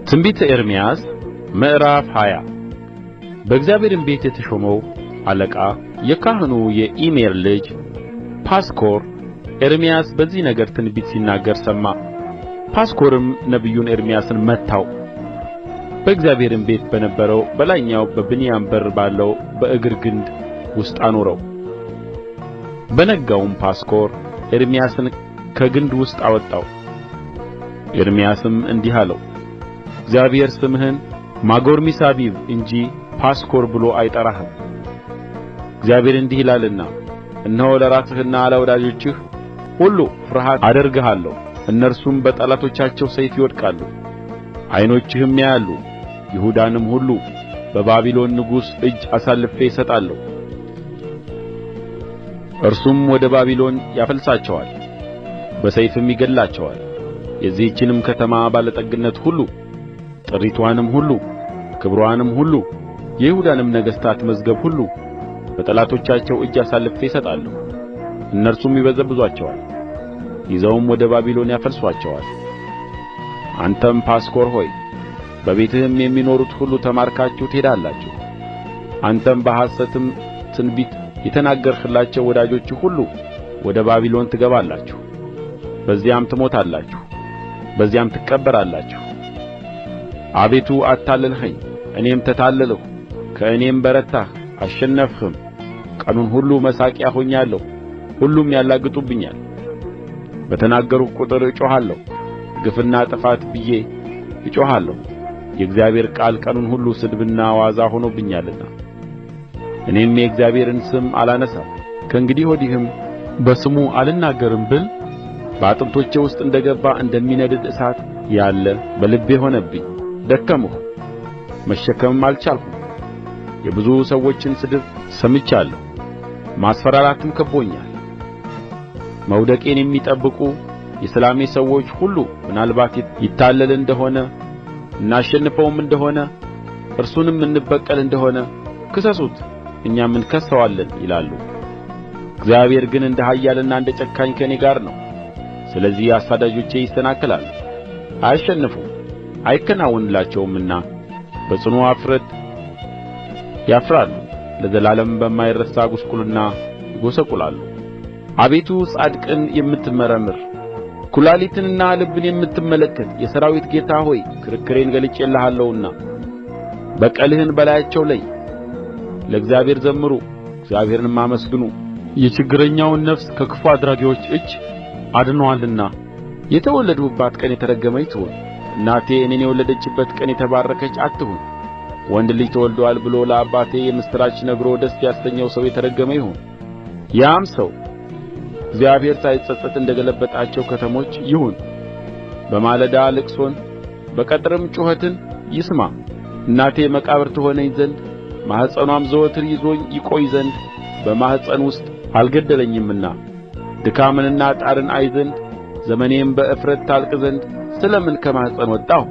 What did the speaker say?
ትንቢተ ኤርምያስ ምዕራፍ 20 በእግዚአብሔርም ቤት የተሾመው አለቃ የካህኑ የኢሜር ልጅ ጳስኮር ኤርምያስ በዚህ ነገር ትንቢት ሲናገር ሰማ። ጳስኮርም ነቢዩን ኤርምያስን መታው፣ በእግዚአብሔርም ቤት በነበረው በላይኛው በብንያም በር ባለው በእግር ግንድ ውስጥ አኖረው። በነጋውም ጳስኮር ኤርምያስን ከግንድ ውስጥ አወጣው። ኤርምያስም እንዲህ አለው፣ እግዚአብሔር ስምህን ማጎርሚሳቢብ እንጂ ጳስኮር ብሎ አይጠራህም። እግዚአብሔር እንዲህ ይላልና እነሆ ለራስህና ለወዳጆችህ ሁሉ ፍርሃት አደርግሃለሁ፣ እነርሱም በጠላቶቻቸው ሰይፍ ይወድቃሉ። ዓይኖችህም ያያሉ፣ ይሁዳንም ሁሉ በባቢሎን ንጉሥ እጅ አሳልፌ እሰጣለሁ። እርሱም ወደ ባቢሎን ያፈልሳቸዋል፣ በሰይፍም ይገድላቸዋል። የዚህችንም ከተማ ባለጠግነት ሁሉ፣ ጥሪትዋንም ሁሉ፣ ክብርዋንም ሁሉ፣ የይሁዳንም ነገሥታት መዝገብ ሁሉ በጠላቶቻቸው እጅ አሳልፌ እሰጣለሁ። እነርሱም ይበዘብዙአቸዋል፣ ይዘውም ወደ ባቢሎን ያፈልሱአቸዋል። አንተም ጳስኮር ሆይ በቤትህም የሚኖሩት ሁሉ ተማርካችሁ ትሄዳላችሁ። አንተም በሐሰትም ትንቢት የተናገርህላቸው ወዳጆችህ ሁሉ ወደ ባቢሎን ትገባላችሁ። በዚያም ትሞታላችሁ፣ በዚያም ትቀበራላችሁ። አቤቱ አታለልኸኝ፣ እኔም ተታለልሁ፣ ከእኔም በረታህ አሸነፍህም። ቀኑን ሁሉ መሳቂያ ሆኛለሁ፣ ሁሉም ያላግጡብኛል። በተናገርሁ ቍጥር እጮኻለሁ፣ ግፍና ጥፋት ብዬ እጮኻለሁ። የእግዚአብሔር ቃል ቀኑን ሁሉ ስድብና ዋዛ ሆኖብኛልና እኔም የእግዚአብሔርን ስም አላነሣም። ከእንግዲህ ወዲህም በስሙ አልናገርም ብል በአጥንቶቼ ውስጥ እንደ ገባ እንደሚነድድ እሳት ያለ በልቤ ሆነብኝ። ደከምሁ፣ መሸከምም አልቻልሁም። የብዙ ሰዎችን ስድብ ሰምቻለሁ፣ ማስፈራራትም ከብቦኛል። መውደቄን የሚጠብቁ የሰላሜ ሰዎች ሁሉ ምናልባት ይታለል እንደሆነ እናሸንፈውም እንደሆነ እርሱንም እንበቀል እንደሆነ ክሰሱት፣ እኛም እንከስሰዋለን ይላሉ። እግዚአብሔር ግን እንደ ኃያልና እንደ ጨካኝ ከእኔ ጋር ነው። ስለዚህ አሳዳጆቼ ይሰናከላሉ፣ አያሸንፉም፣ አይከናወንላቸውምና በጽኑ እፍረት ያፍራሉ፣ ለዘላለም በማይረሳ ጕስቍልና ይጐሰቍላሉ። አቤቱ ጻድቅን የምትመረምር ኵላሊትንና ልብን የምትመለከት የሠራዊት ጌታ ሆይ ክርክሬን ገልጬልሃለሁና በቀልህን በላያቸው ለይ። ለእግዚአብሔር ዘምሩ፣ እግዚአብሔርንም አመስግኑ። የችግረኛውን ነፍስ ከክፉ አድራጊዎች እጅ አድኖአልና። የተወለድሁባት ቀን የተረገመች ትሁን፣ እናቴ እኔን የወለደችበት ቀን የተባረከች አትሁን። ወንድ ልጅ ተወልዶአል ብሎ ለአባቴ የምሥራች ነግሮ ደስ ያሰኘው ሰው የተረገመ ይሁን። ያም ሰው እግዚአብሔር ሳይጸጸት እንደ ገለበጣቸው ከተሞች ይሁን። በማለዳ ልቅሶን በቀትርም ጩኸትን ይስማ። እናቴ መቃብር ትሆነኝ ዘንድ ማኅፀኗም ዘወትር ይዞኝ ይቆይ ዘንድ በማኅፀን ውስጥ አልገደለኝምና ድካምንና ጣርን አይ ዘንድ ዘመኔም በእፍረት ታልቅ ዘንድ ስለ ምን ከማኅፀን ወጣሁ?